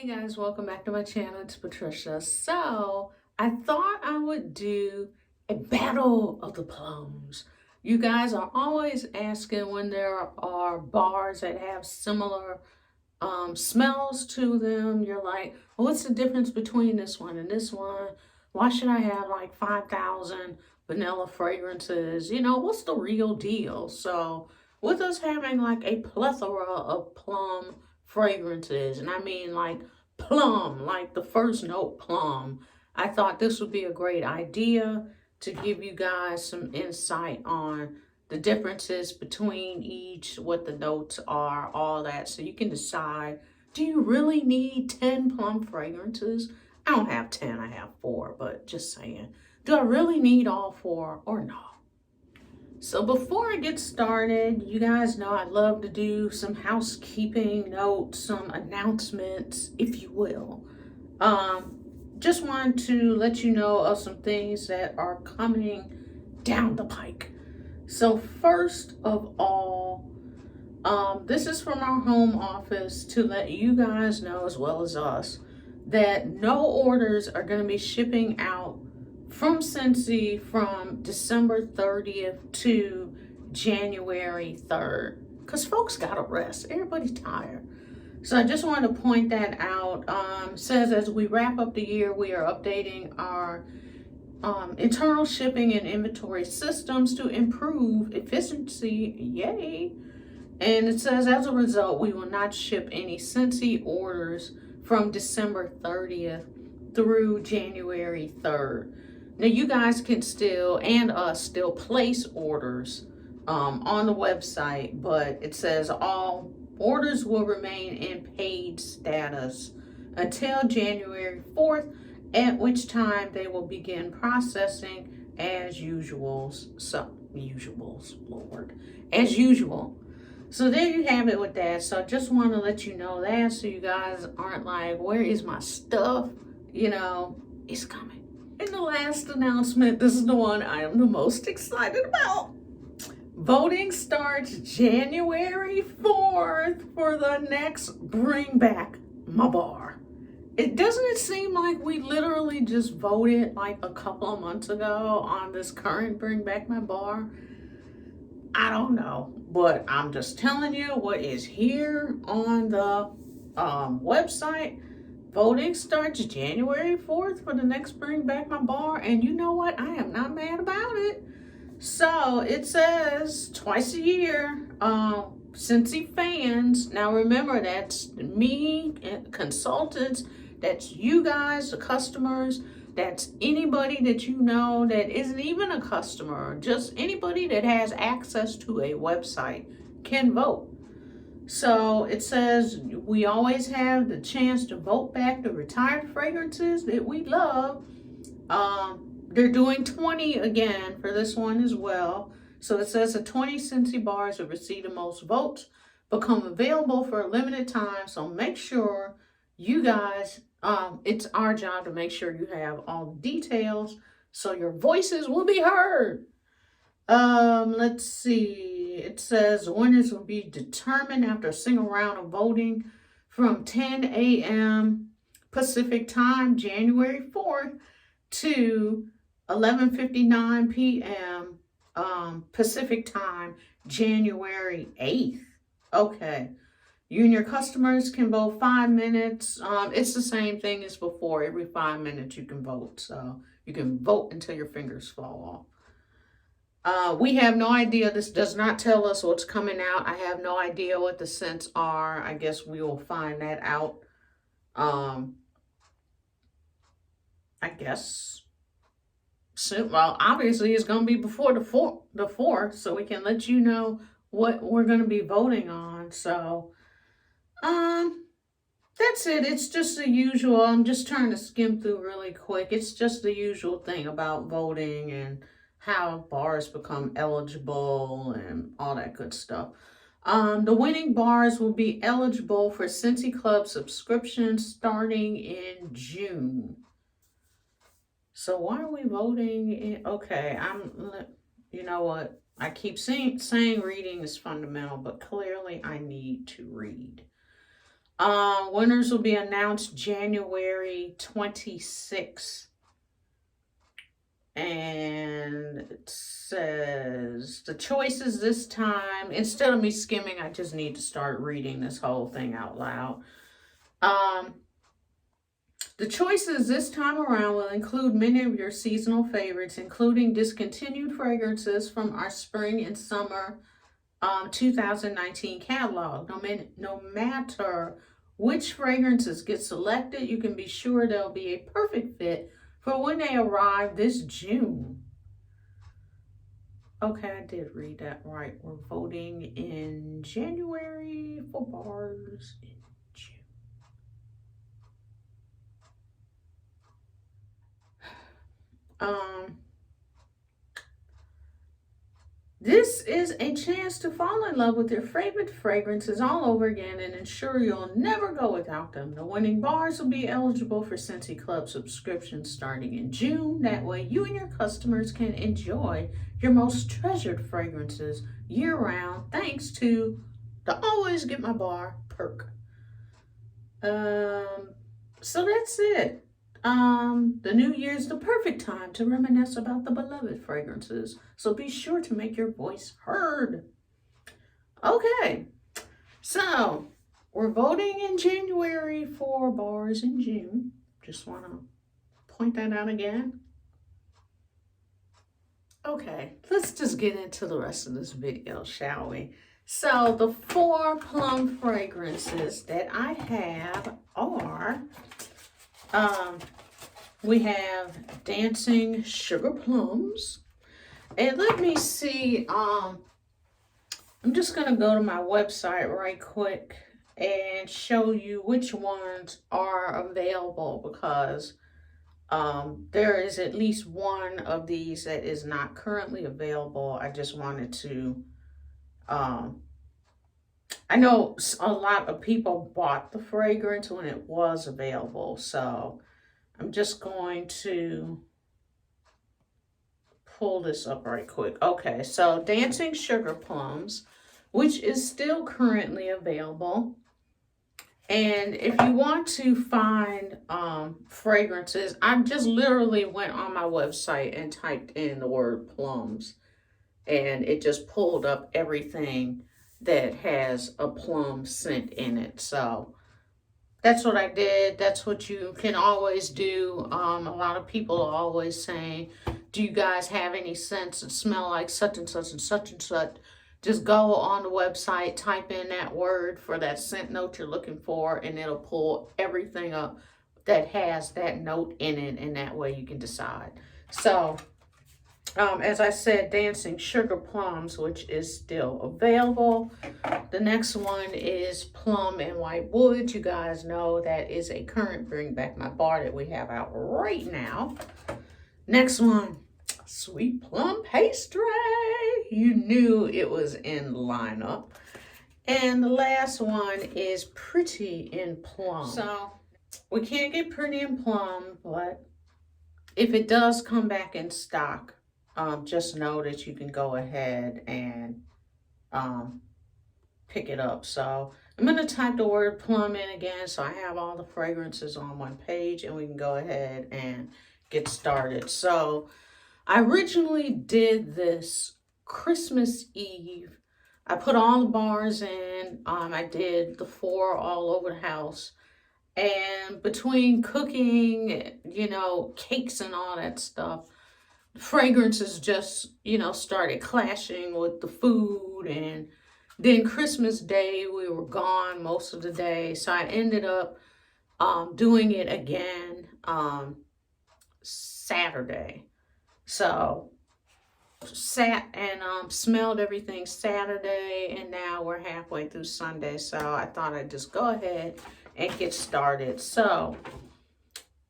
Hey guys, welcome back to my channel. It's Patricia. So I thought I would do a battle of the plums. You guys are always asking when there are bars that have similar smells to them. You're like, well, what's the difference between this one and this one? Why should I have like 5,000 vanilla fragrances? You know, what's the real deal? So with us having like a plethora of plum fragrances, and I mean like plum, like the first note plum, I thought this would be a great idea to give you guys some insight on the differences between each, what the notes are, all that. So you can decide, do you really need 10 plum fragrances? I don't have 10, I have 4, but just saying. Do I really need all 4 or no? So before I get started, you guys know I love to do some housekeeping notes, some announcements, if you will. Just wanted to let you know of some things that are coming down the pike. So first of all, this is from our home office to let you guys know, as well as us, that no orders are going to be shipping out from Scentsy from December 30th to January 3rd. Because folks got to rest. Everybody's tired. So I just wanted to point that out. Says as we wrap up the year, we are updating our internal shipping and inventory systems to improve efficiency. Yay! And it says as a result, we will not ship any Scentsy orders from December 30th through January 3rd. Now you guys can still, and us, still place orders on the website, but it says all orders will remain in paid status until January 4th, at which time they will begin processing as usuals. Lord, as usual. So there you have it with that. So I just want to let you know that so you guys aren't like, where is my stuff? You know, it's coming. And the last announcement, this is the one I am the most excited about. Voting starts January 4th for the next Bring Back My Bar. Doesn't it seem like we literally just voted like a couple of months ago on this current Bring Back My Bar? I don't know, but I'm just telling you what is here on the website. Voting starts January 4th for the next Bring Back My Bar, and you know what? I am not mad about it. So it says twice a year, Scentsy fans. Now remember, that's me, consultants, that's you guys, the customers, that's anybody that you know that isn't even a customer, just anybody that has access to a website can vote. So it says we always have the chance to vote back the retired fragrances that we love. They're doing 20 again for this one as well. So it says the 20 Scentsy bars that receive the most votes become available for a limited time. So make sure you guys, it's our job to make sure you have all the details so your voices will be heard. Let's see. It says winners will be determined after a single round of voting from 10 a.m. Pacific time, January 4th to 11:59 p.m. Pacific time, January 8th. Okay. You and your customers can vote 5 minutes. It's the same thing as before. Every 5 minutes you can vote. So you can vote until your fingers fall off. We have no idea. This does not tell us what's coming out. I have no idea what the scents are. I guess we will find that out. I guess soon. Well, obviously it's going to be before the 4th, so we can let you know what we're going to be voting on. So, that's it. It's just the usual. I'm just trying to skim through really quick. It's just the usual thing about voting and how bars become eligible and all that good stuff. The winning bars will be eligible for Scentsy Club subscriptions starting in June. So why are we voting? Okay, you know what? I keep saying reading is fundamental, but clearly I need to read. Winners will be announced January 26th. And it says the choices this time, instead of me skimming, I just need to start reading this whole thing out loud. The choices this time around will include many of your seasonal favorites, including discontinued fragrances from our spring and summer 2019 catalog. No matter which fragrances get selected, you can be sure they'll be a perfect fit for when they arrive this June. Okay, I did read that right. We're voting in January for bars in June. This is a chance to fall in love with your favorite fragrances all over again and ensure you'll never go without them. The winning bars will be eligible for Scentsy Club subscriptions starting in June. That way you and your customers can enjoy your most treasured fragrances year-round thanks to the Always Get My Bar perk. So that's it. The new year's the perfect time to reminisce about the beloved fragrances, so be sure to make your voice heard. Okay, so we're voting in January for bars in June. Just want to point that out again. Okay, let's just get into the rest of this video, shall we? So the 4 plum fragrances that I have are we have Dancing Sugar Plums. And let me see, I'm just going to go to my website right quick and show you which ones are available, because there is at least one of these that is not currently available. I just wanted to, I know a lot of people bought the fragrance when it was available, so I'm just going to pull this up right quick. Okay, so Dancing Sugar Plums, which is still currently available. And if you want to find fragrances, I just literally went on my website and typed in the word plums, and it just pulled up everything that has a plum scent in it. So that's what I did. That's what you can always do. A lot of people are always saying, do you guys have any scents that smell like such and such and such and such? Just go on the website, type in that word for that scent note you're looking for, and it'll pull everything up that has that note in it, and that way you can decide. So, as I said, Dancing Sugar Plums, which is still available. The next one is Plum and White Wood. You guys know that is a current Bring Back My Bar that we have out right now. Next one, Sweet Plum Pastry. You knew it was in the lineup. And the last one is Pretty in Plum. So we can't get Pretty in Plum, but if it does come back in stock, just know that you can go ahead and pick it up. So I'm going to type the word plum in again, so I have all the fragrances on one page, and we can go ahead and get started. So I originally did this Christmas Eve. I put all the bars in. I did the 4 all over the house. And between cooking, you know, cakes and all that stuff, fragrances just, you know, started clashing with the food. And then Christmas Day, we were gone most of the day. So I ended up doing it again Saturday. So sat and smelled everything Saturday, and now we're halfway through Sunday. So I thought I'd just go ahead and get started. So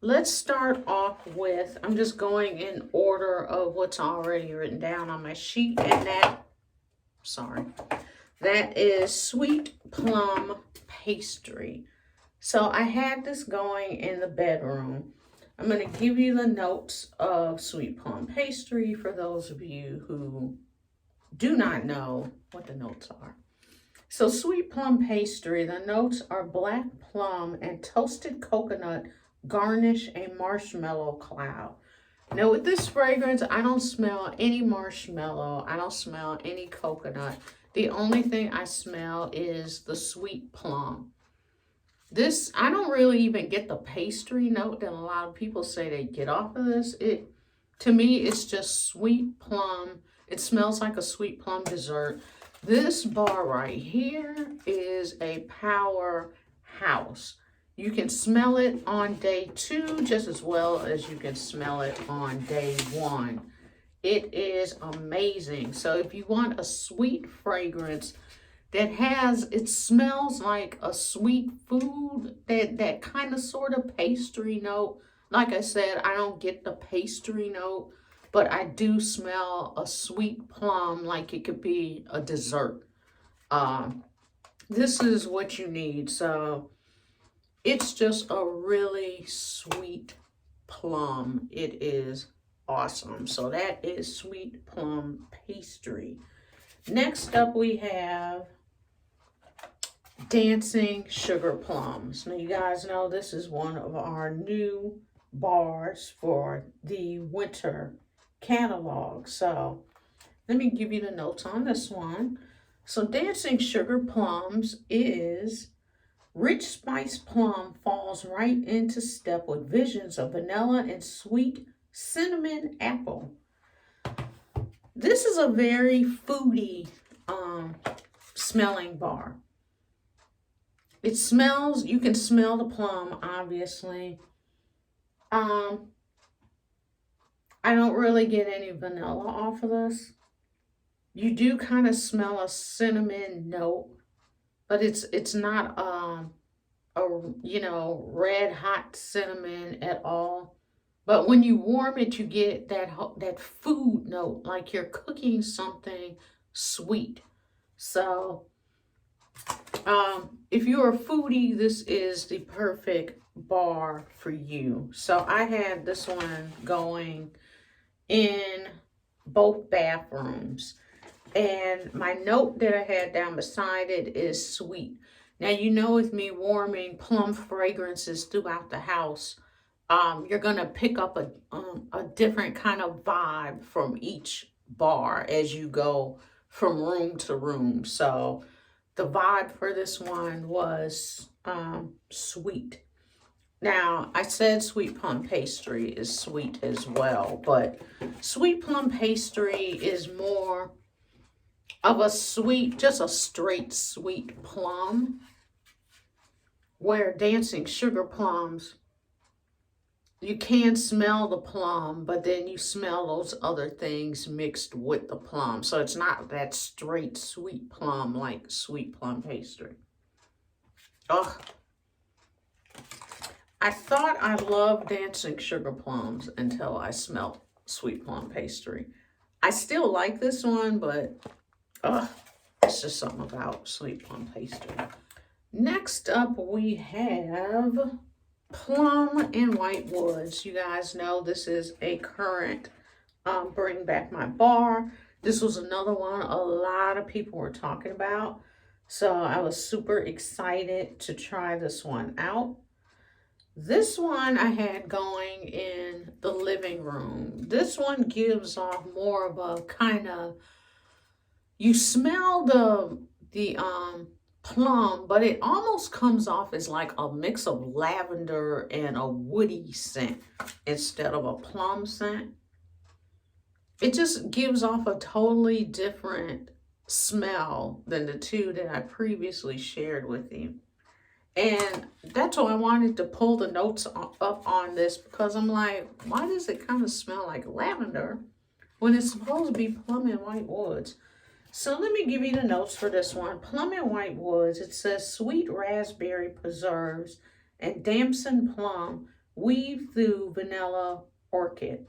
let's start off with, I'm just going in order of what's already written down on my sheet, and that is Sweet Plum Pastry. So I had this going in the bedroom. I'm going to give you the notes of Sweet Plum Pastry for those of you who do not know what the notes are. So sweet plum pastry, the notes are black plum and toasted coconut, garnish a marshmallow cloud. Now with this fragrance, I don't smell any marshmallow. I don't smell any coconut. The only thing I smell is the sweet plum. This, I don't really even get the pastry note that a lot of people say they get off of this. To me, it's just sweet plum. It smells like a sweet plum dessert. This bar right here is a powerhouse. You can smell it on day 2 just as well as you can smell it on day 1. It is amazing. So if you want a sweet fragrance that it smells like a sweet food, that kind of sort of pastry note. Like I said, I don't get the pastry note, but I do smell a sweet plum, like it could be a dessert. This is what you need. So it's just a really sweet plum. It is awesome. So that is sweet plum pastry. Next up we have Dancing Sugar Plums. Now you guys know this is one of our new bars for the winter catalog. So let me give you the notes on this one. So Dancing Sugar Plums is rich spice plum falls right into step with visions of vanilla and sweet cinnamon apple. This is a very foodie smelling bar. It smells, you can smell the plum, obviously. I don't really get any vanilla off of this. You do kind of smell a cinnamon note, but it's not a red hot cinnamon at all. But when you warm it, you get that food note, like you're cooking something sweet. So if you're a foodie, this is the perfect bar for you. So I had this one going in both bathrooms. And my note that I had down beside it is sweet. Now, you know, with me warming plum fragrances throughout the house, you're going to pick up a different kind of vibe from each bar as you go from room to room. So the vibe for this one was sweet. Now, I said sweet plum pastry is sweet as well, but sweet plum pastry is more of a sweet, just a straight sweet plum, where Dancing Sugar Plums, you can smell the plum, but then you smell those other things mixed with the plum. So it's not that straight sweet plum like sweet plum pastry. Oh, I thought I loved Dancing Sugar Plums until I smelled sweet plum pastry. I still like this one, but it's just something about sweet plum pastry. Next up, we have Plum and White Woods. You guys know this is a current Bring Back My Bar. This was another one a lot of people were talking about. So I was super excited to try this one out. This one I had going in the living room. This one gives off more of a kind of, you smell the plum, but it almost comes off as like a mix of lavender and a woody scent instead of a plum scent. It just gives off a totally different smell than the two that I previously shared with you. And that's why I wanted to pull the notes up on this, because I'm like, why does it kind of smell like lavender when it's supposed to be Plum and White Woods? So let me give you the notes for this one. Plum and White Woods, it says sweet raspberry preserves and damson plum weave through vanilla orchid.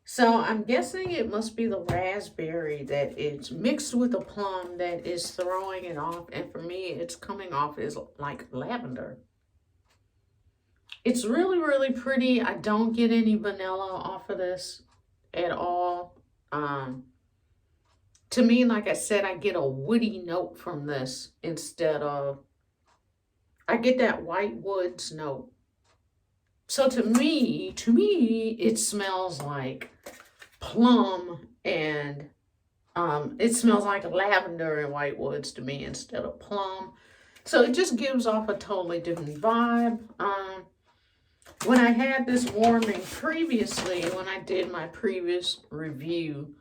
So I'm guessing it must be the raspberry that it's mixed with the plum that is throwing it off. And for me, it's coming off as like lavender. It's really, really pretty. I don't get any vanilla off of this at all. To me, like I said, I get a woody note from this instead of, I get that white woods note. So to me, it smells like plum and it smells like lavender and white woods to me instead of plum. So it just gives off a totally different vibe. When I had this warming previously, when I did my previous review,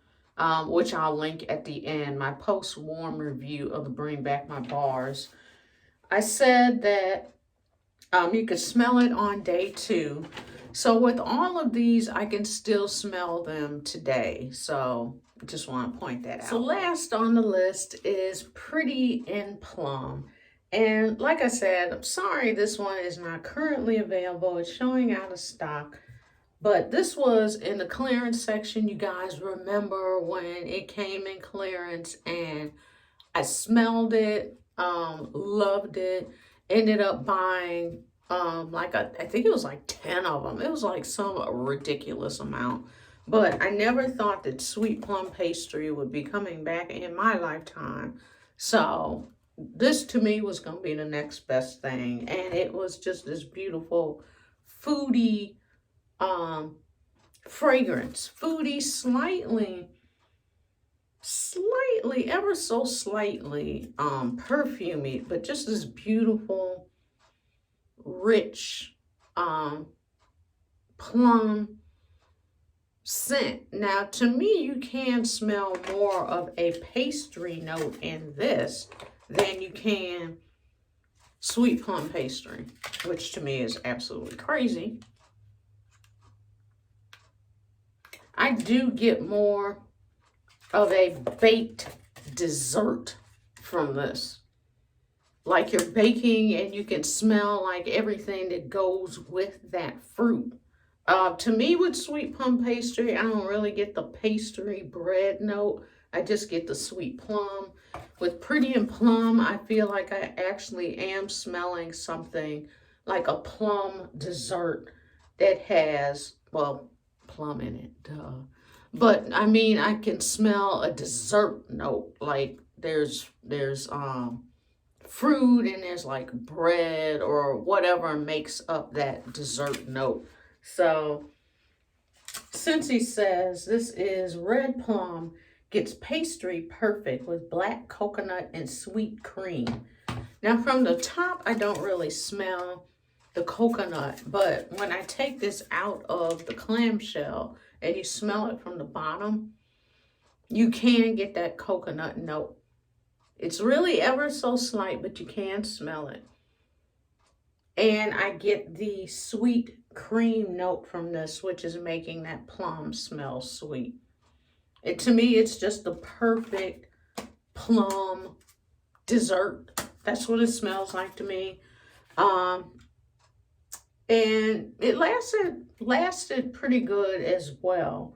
which I'll link at the end, my post-warm review of the Bring Back My Bars, I said that you could smell it on day 2. So with all of these, I can still smell them today. So just want to point that out. So last on the list is Pretty in Plum. And like I said, I'm sorry this one is not currently available. It's showing out of stock. But this was in the clearance section. You guys remember when it came in clearance and I smelled it, loved it, ended up buying I think it was like 10 of them. It was like some ridiculous amount. But I never thought that sweet plum pastry would be coming back in my lifetime. So this to me was going to be the next best thing. And it was just this beautiful foodie fragrance. Foodie, slightly, ever so slightly perfumey, but just this beautiful, rich plum scent. Now, to me, you can smell more of a pastry note in this than you can sweet plum pastry, which to me is absolutely crazy. I do get more of a baked dessert from this. Like you're baking and you can smell like everything that goes with that fruit. To me, with sweet plum pastry, I don't really get the pastry bread note. I just get the sweet plum. With Pretty in Plum, I feel like I actually am smelling something like a plum dessert that has, well, plum in it, duh. But I mean, I can smell a dessert note. Like there's fruit and there's like bread or whatever makes up that dessert note. So Scentsy says this is red plum gets pastry perfect with black coconut and sweet cream. Now from the top, I don't really smell the coconut, but when I take this out of the clamshell and you smell it from the bottom, you can get that coconut note. It's really ever so slight, but you can smell it. And I get the sweet cream note from this, which is making that plum smell sweet. To me, it's just the perfect plum dessert. That's what it smells like to me. And it lasted pretty good as well.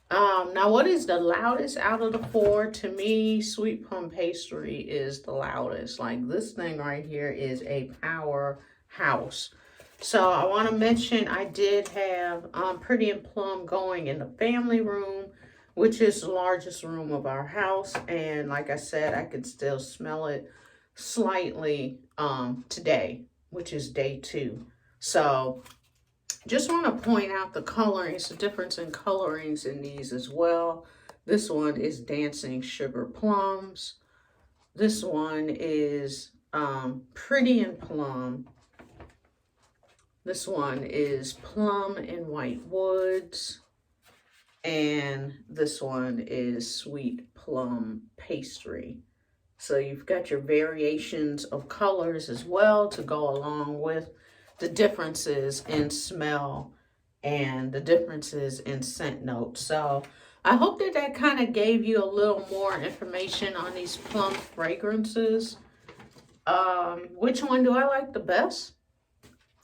Now, what is the loudest out of the 4? To me, sweet plum pastry is the loudest. Like this thing right here is a powerhouse. So I want to mention I did have Pretty in Plum going in the family room, which is the largest room of our house. And like I said, I can still smell it slightly today, which is day 2. So just want to point out the colorings, the difference in colorings in these as well. This one is Dancing Sugar Plums. This one is Pretty in Plum. This one is Plum in White Woods. And this one is Sweet Plum Pastry. So you've got your variations of colors as well to go along with the differences in smell and the differences in scent notes. So I hope that that kind of gave you a little more information on these plum fragrances. Which one do I like the best?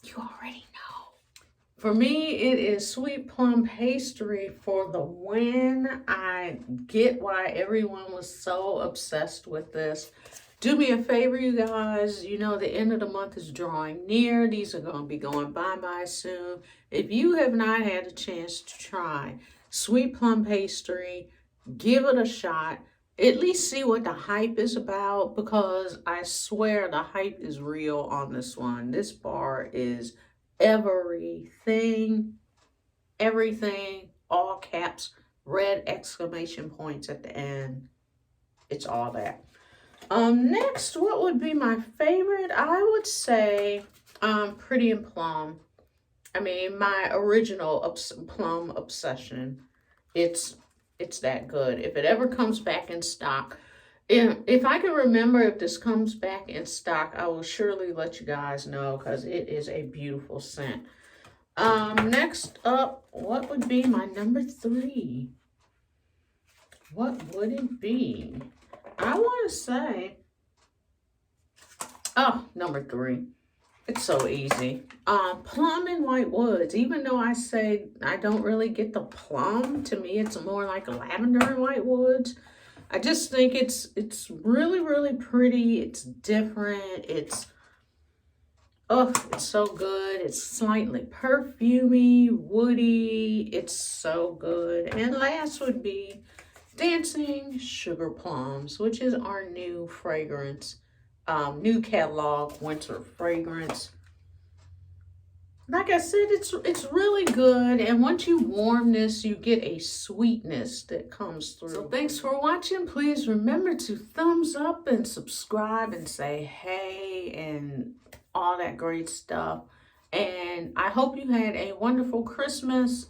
You already know. For me, it is Sweet Plum Pastry for the win. I get why everyone was so obsessed with this. Do me a favor, you guys. You know, the end of the month is drawing near. These are going to be going bye-bye soon. If you have not had a chance to try Sweet Plum Pastry, give it a shot. at least see what the hype is about, because I swear the hype is real on this one. This bar is everything, everything, all caps, red exclamation points at the end. It's all that. Next, what would be my favorite? I would say, Pretty and Plum. I mean, my original Plum obsession. It's that good. If it ever comes back in stock, if I can remember if this comes back in stock, I will surely let you guys know, because it is a beautiful scent. Next up, what would be my number 3? What would it be? I want to say, oh, number 3. It's so easy. Plum and White Woods. Even though I say I don't really get the plum, to me it's more like lavender and White Woods. I just think it's really, really pretty. It's different. It's so good. It's slightly perfumey, woody. It's so good. And last would be Dancing Sugar Plums, which is our new fragrance. New catalog winter fragrance. Like I said, it's really good, and once you warm this, you get a sweetness that comes through. So thanks for watching. Please remember to thumbs up and subscribe and say hey and all that great stuff. And I hope you had a wonderful Christmas.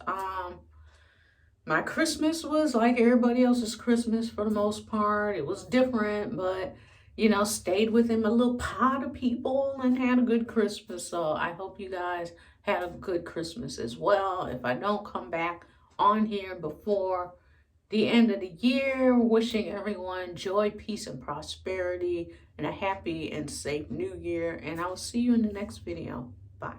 My Christmas was like everybody else's Christmas for the most part. It was different, but you know, stayed within a little pod of people and had a good Christmas. So I hope you guys had a good Christmas as well. If I don't come back on here before the end of the year, wishing everyone joy, peace, and prosperity, and a happy and safe new year. And I will see you in the next video. Bye.